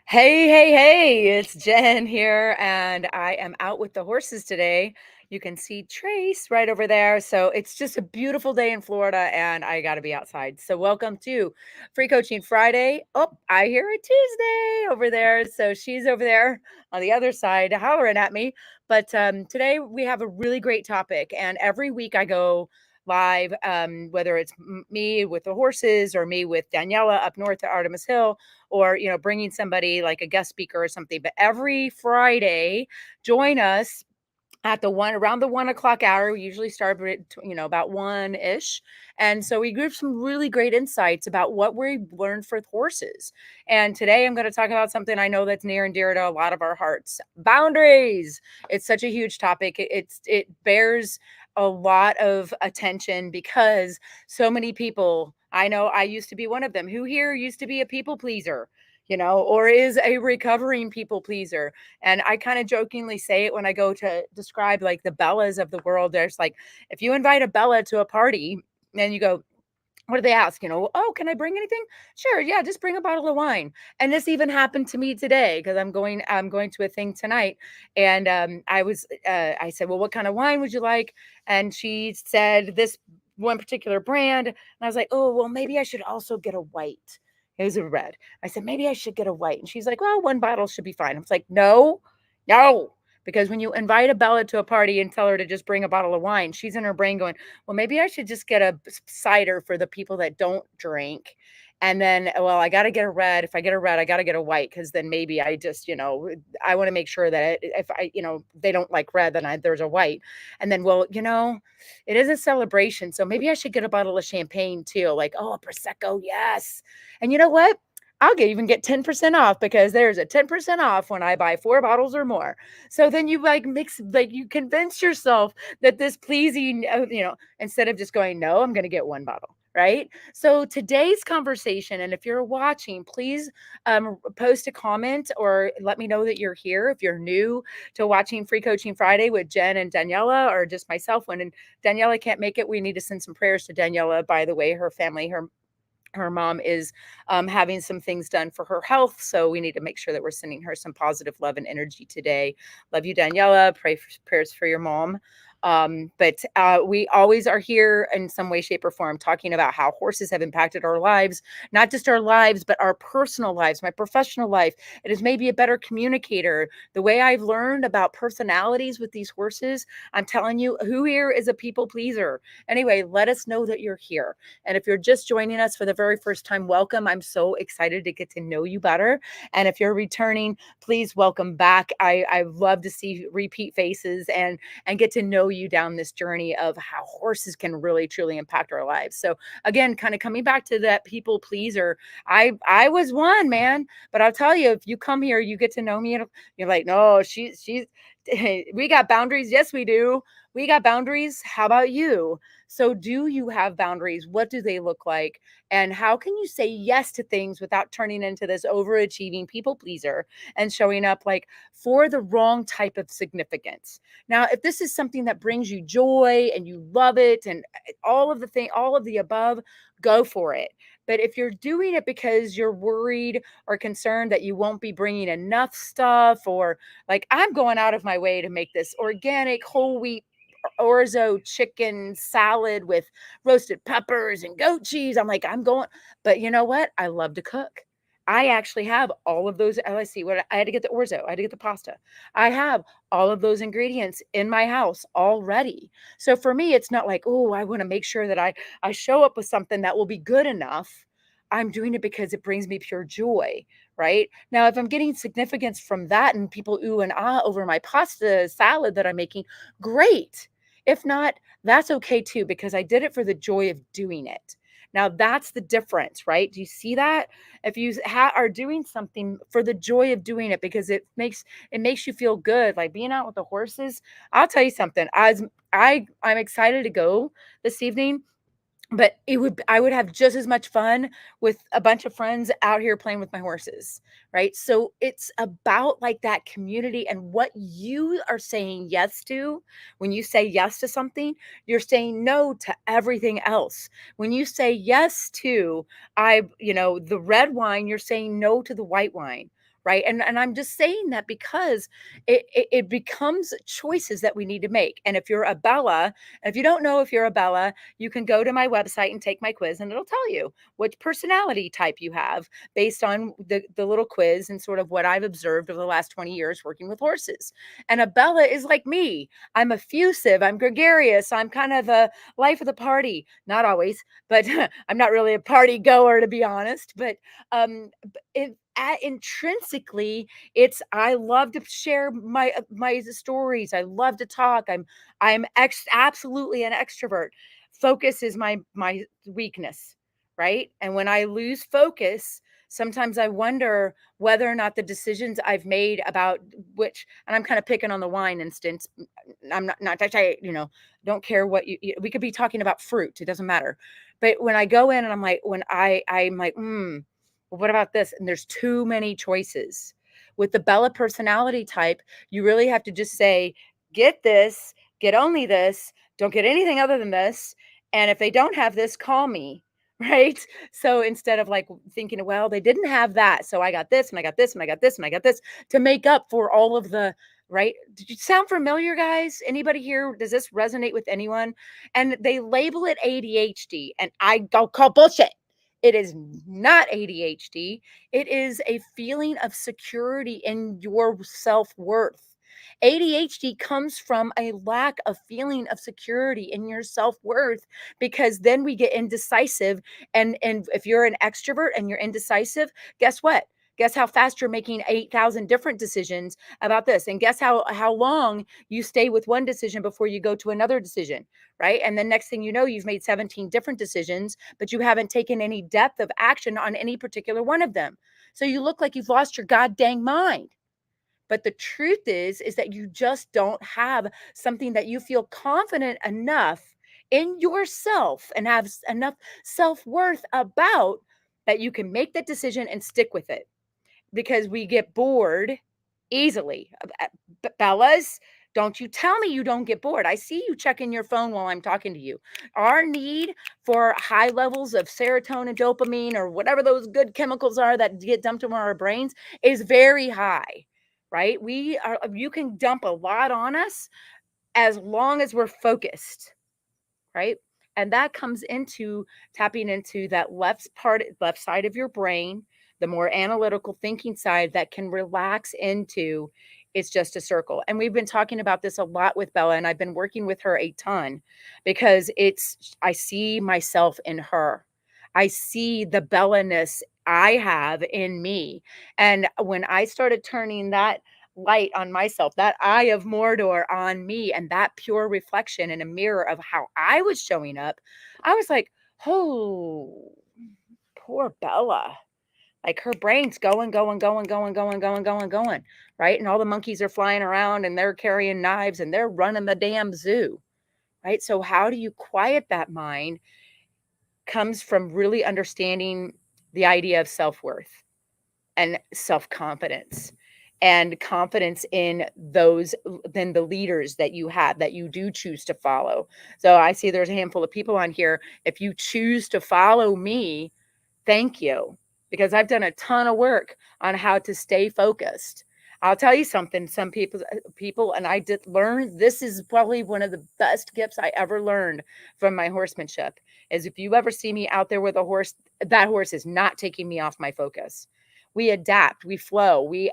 Hey, it's Jen here, and I am out with the horses today. You can see Trace right over there. So it's just a beautiful day in Florida, and I got to be outside. So, welcome to Free Coaching Friday. Oh, I hear a Tuesday over there. So, she's over there on the other side hollering at me. But today we have a really great topic, and every week I go live, whether it's me with the horses or me with Daniela up north at Artemis Hill, or bringing somebody like a guest speaker or something. But every Friday, join us at the one around the 1 o'clock hour. We usually start at about one ish, and so we give some really great insights about what we learned for horses. And today I'm going to talk about something I know that's near and dear to a lot of our hearts: boundaries. It's such a huge topic. It bears a lot of attention because so many people, I know I used to be one of them. Who here used to be a people pleaser, or is a recovering people pleaser? And I kind of jokingly say it when I go to describe like the Bellas of the world. There's like, if you invite a Bella to a party and you go, what do they ask? Oh, can I bring anything? Sure, yeah, just bring a bottle of wine. And this even happened to me today because I'm going to a thing tonight, and I said, well, what kind of wine would you like? And she said this one particular brand, and I was like, oh, well, maybe I should also get a white. It was a red. I said, maybe I should get a white, and she's like, well, one bottle should be fine. I was like, no, no. Because when you invite a Bella to a party and tell her to just bring a bottle of wine, she's in her brain going, well, maybe I should just get a cider for the people that don't drink. And then, well, I got to get a red. If I get a red, I got to get a white, because then maybe I just, I want to make sure that if they don't like red, then there's a white. And then, well, it is a celebration. So maybe I should get a bottle of champagne too. Like, oh, a Prosecco. Yes. And you know what? Even get 10% off, because there's a 10% off when I buy 4 bottles or more. So then you like mix, like you convince yourself that this pleasing, instead of just going, no, I'm going to get one bottle. Right. So today's conversation, and if you're watching, please post a comment or let me know that you're here. If you're new to watching Free Coaching Friday with Jen and Daniela, or just myself, when Daniela can't make it, we need to send some prayers to Daniela. By the way, her family, her mom is having some things done for her health. So we need to make sure that we're sending her some positive love and energy today. Love you, Daniela. Prayers for your mom. But we always are here in some way, shape, or form talking about how horses have impacted our lives, not just our lives, but our personal lives, my professional life. It is maybe a better communicator. The way I've learned about personalities with these horses, I'm telling you, who here is a people pleaser? Anyway, let us know that you're here. And if you're just joining us for the very first time, welcome. I'm so excited to get to know you better. And if you're returning, please welcome back. I love to see repeat faces and get to know you down this journey of how horses can really truly impact our lives. So again, kind of coming back to that people pleaser, I was one, man. But I'll tell you, if you come here, you get to know me, and you're like, no, she's we got boundaries. Yes, we do. We got boundaries. How about you? So, do you have boundaries? What do they look like? And how can you say yes to things without turning into this overachieving people pleaser and showing up like for the wrong type of significance? Now, if this is something that brings you joy and you love it and all of the above, go for it. But if you're doing it because you're worried or concerned that you won't be bringing enough stuff, or like, I'm going out of my way to make this organic whole wheat orzo chicken salad with roasted peppers and goat cheese. I'm like, I'm going, but you know what? I love to cook. I actually have all of those. Let's see, what I had to get the orzo, I had to get the pasta. I have all of those ingredients in my house already. So for me, it's not like, oh, I want to make sure that I show up with something that will be good enough. I'm doing it because it brings me pure joy. Right now, if I'm getting significance from that and people ooh and ah over my pasta salad that I'm making, great. If not, that's okay too, because I did it for the joy of doing it. Now that's the difference, right? Do you see that? If you are doing something for the joy of doing it because it makes you feel good, like being out with the horses. I'll tell you something. As I'm excited to go this evening, but I would have just as much fun with a bunch of friends out here playing with my horses, right? So it's about like that community and what you are saying yes to. When you say yes to something, you're saying no to everything else. When you say yes to the red wine, you're saying no to the white wine. right? And I'm just saying that because it becomes choices that we need to make. And if you're a Bella, and if you don't know if you're a Bella, you can go to my website and take my quiz, and it'll tell you which personality type you have based on the little quiz and sort of what I've observed over the last 20 years working with horses. And a Bella is like me. I'm effusive, I'm gregarious, I'm kind of a life of the party. Not always, but I'm not really a party goer, to be honest. But intrinsically, it's I love to share my stories. I love to talk. I'm absolutely an extrovert. Focus is my weakness, right? And when I lose focus, sometimes I wonder whether or not the decisions I've made about which, and I'm kind of picking on the wine instance. I'm not that I, don't care what we could be talking about fruit. It doesn't matter. But when I go in and I'm like, I'm like, well, what about this? And there's too many choices. With the Bella personality type, you really have to just say, get this, get only this, don't get anything other than this. And if they don't have this, call me. Right. So instead of like thinking, well, they didn't have that. So I got this and I got this and I got this and I got this to make up for all of the right. Did you sound familiar, guys? Anybody here? Does this resonate with anyone? And they label it ADHD, and I go call bullshit. It is not ADHD. It is a feeling of security in your self-worth. ADHD comes from a lack of feeling of security in your self-worth, because then we get indecisive. And if you're an extrovert and you're indecisive, guess what? Guess how fast you're making 8,000 different decisions about this. And guess how long you stay with one decision before you go to another decision, right? And then next thing you know, you've made 17 different decisions, but you haven't taken any depth of action on any particular one of them. So you look like you've lost your goddamn mind. But the truth is that you just don't have something that you feel confident enough in yourself and have enough self-worth about that you can make that decision and stick with it, because we get bored easily. Bellas, don't you tell me you don't get bored. I see you checking your phone while I'm talking to you. Our need for high levels of serotonin, dopamine, or whatever those good chemicals are that get dumped into our brains is very high, right? You can dump a lot on us as long as we're focused, right? And that comes into tapping into that left side of your brain, the more analytical thinking side that can relax into it's just a circle. And we've been talking about this a lot with Bella, and I've been working with her a ton because I see myself in her. I see the Bella-ness I have in me. And when I started turning that light on myself, that eye of Mordor on me, and that pure reflection in a mirror of how I was showing up, I was like, oh, poor Bella. Like her brain's going, going, going, going, going, going, going, going, right? And all the monkeys are flying around and they're carrying knives and they're running the damn zoo, right? So, how do you quiet that mind? Comes from really understanding the idea of self worth and self-confidence and confidence in those then the leaders that you have that you do choose to follow. So I see there's a handful of people on here. If you choose to follow me, thank you, because I've done a ton of work on how to stay focused. I'll tell you something, some people and I did learn, this is probably one of the best gifts I ever learned from my horsemanship, is if you ever see me out there with a horse, that horse is not taking me off my focus. We adapt, we flow, we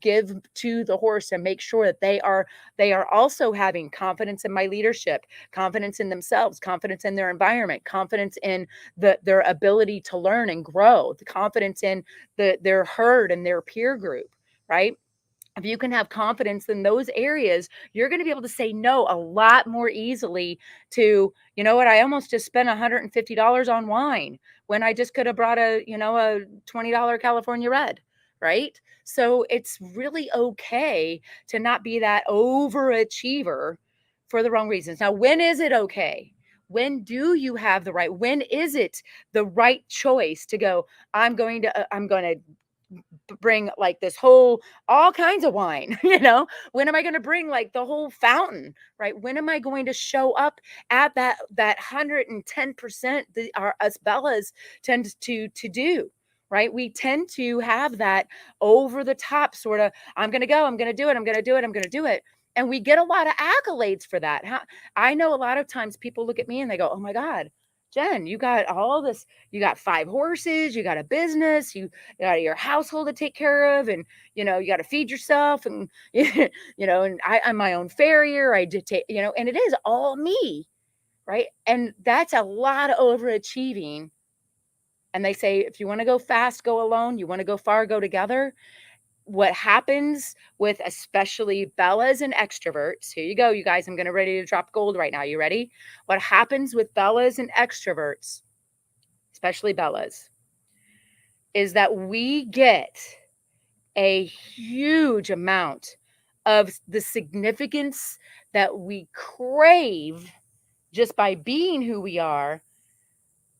give to the horse and make sure that they are also having confidence in my leadership, confidence in themselves, confidence in their environment, confidence in their ability to learn and grow, the confidence in their herd and their peer group, right? If you can have confidence in those areas, you're going to be able to say no a lot more easily to, you know what, I almost just spent $150 on wine when I just could have brought a $20 California Red, right? So it's really okay to not be that overachiever for the wrong reasons. Now, when is it okay? When do you have the right? When is it the right choice to go, I'm going to bring like this whole all kinds of wine, when am I going to bring like the whole fountain, right? When am I going to show up at that 110% that our us Bellas tend to do, right? We tend to have that over the top sort of, I'm going to go, I'm going to do it, I'm going to do it, I'm going to do it. And we get a lot of accolades for that. I know a lot of times people look at me and they go, oh my God, Jen, you got all this, you got 5 horses, you got a business, you got your household to take care of, and you got to feed yourself, and and I'm my own farrier. I did take, and it is all me, right? And that's a lot of overachieving. And they say, if you want to go fast, go alone. You want to go far, go together. What happens with especially Bellas and extroverts, here you go, you guys, I'm going to ready to drop gold right now. You ready? What happens with Bellas and extroverts, especially Bellas, is that we get a huge amount of the significance that we crave just by being who we are.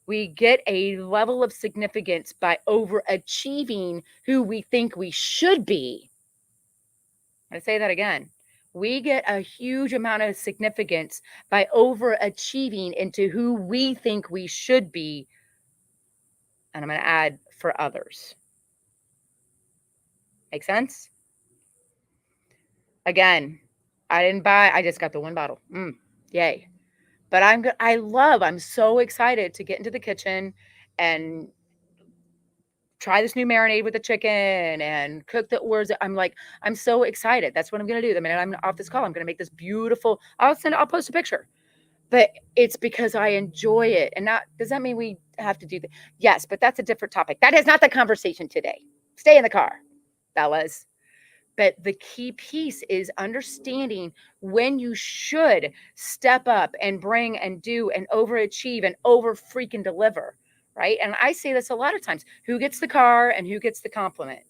We get a level of significance by overachieving who we think we should be. I say that again. We get a huge amount of significance by overachieving into who we think we should be. And I'm going to add for others. Make sense? Again, I just got the one bottle. Yay. But I'm so excited to get into the kitchen and try this new marinade with the chicken and cook the oars. I'm so excited. That's what I'm going to do. The minute I'm off this call, I'm going to make this beautiful, I'll post a picture, but it's because I enjoy it. And not, does that mean we have to do that? Yes, but that's a different topic. That is not the conversation today. Stay in the car, fellas. But the key piece is understanding when you should step up and bring and do and overachieve and over freaking deliver, right? And I say this a lot of times, who gets the car and who gets the compliment?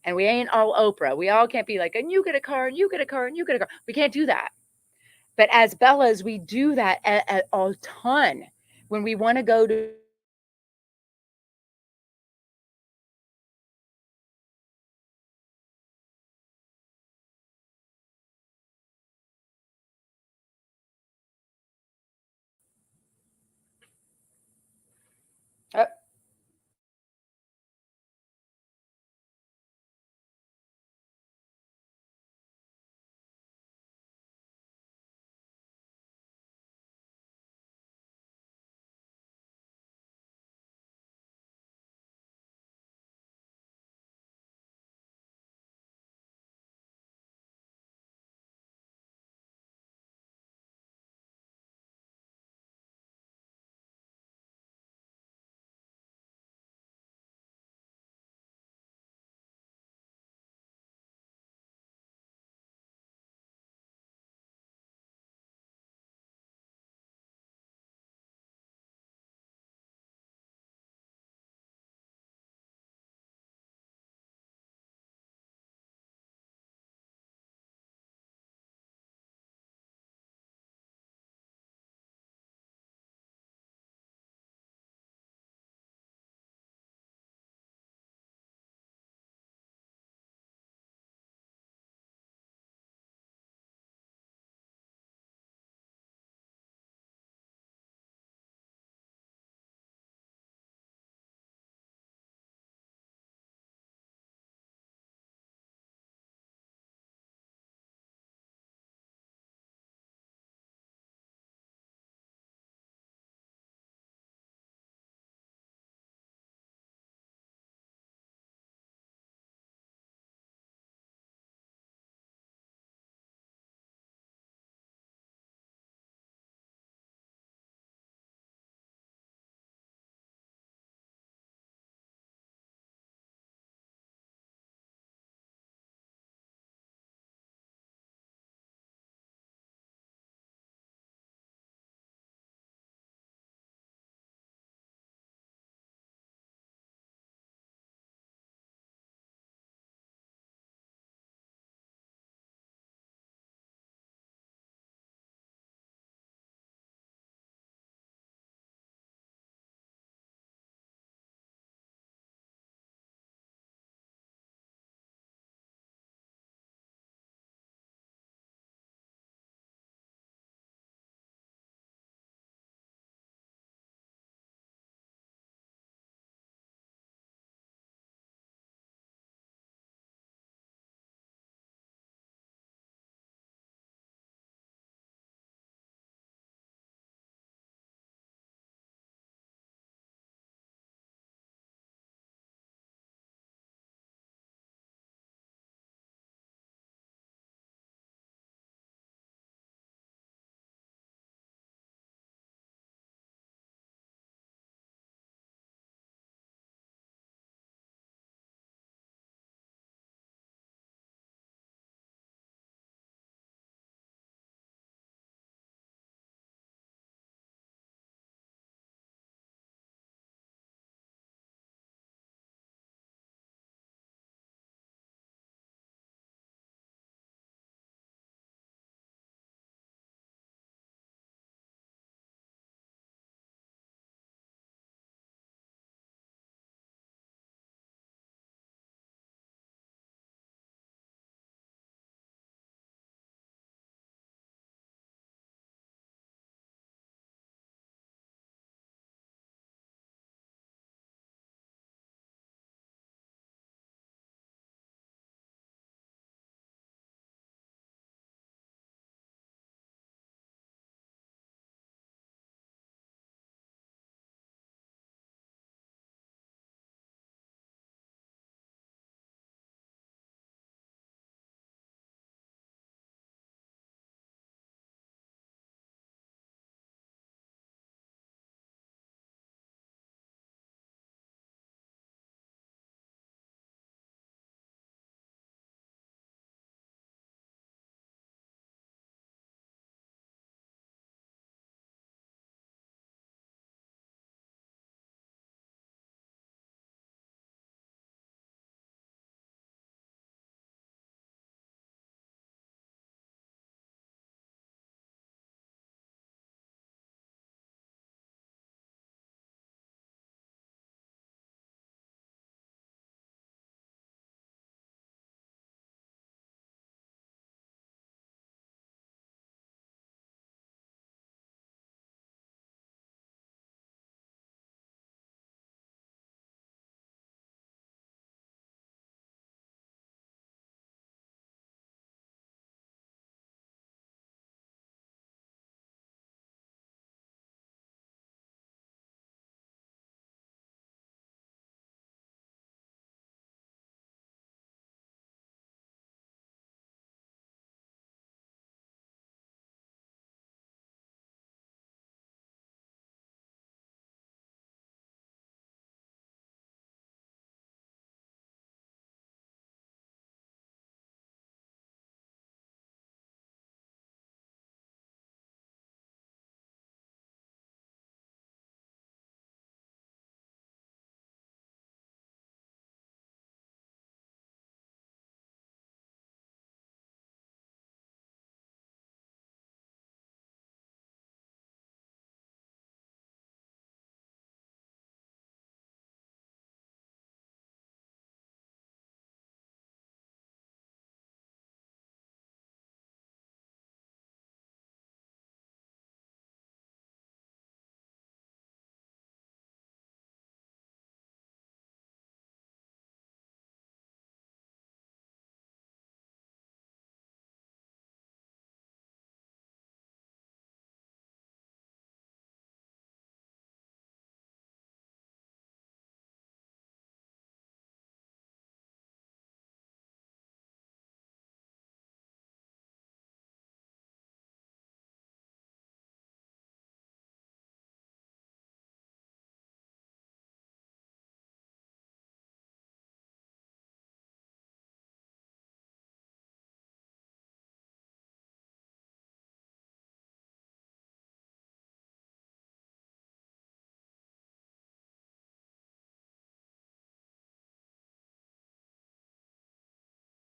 And we ain't all Oprah. We all can't be like, and you get a car and you get a car and you get a car. We can't do that. But as Bellas, we do that a ton when we want to go to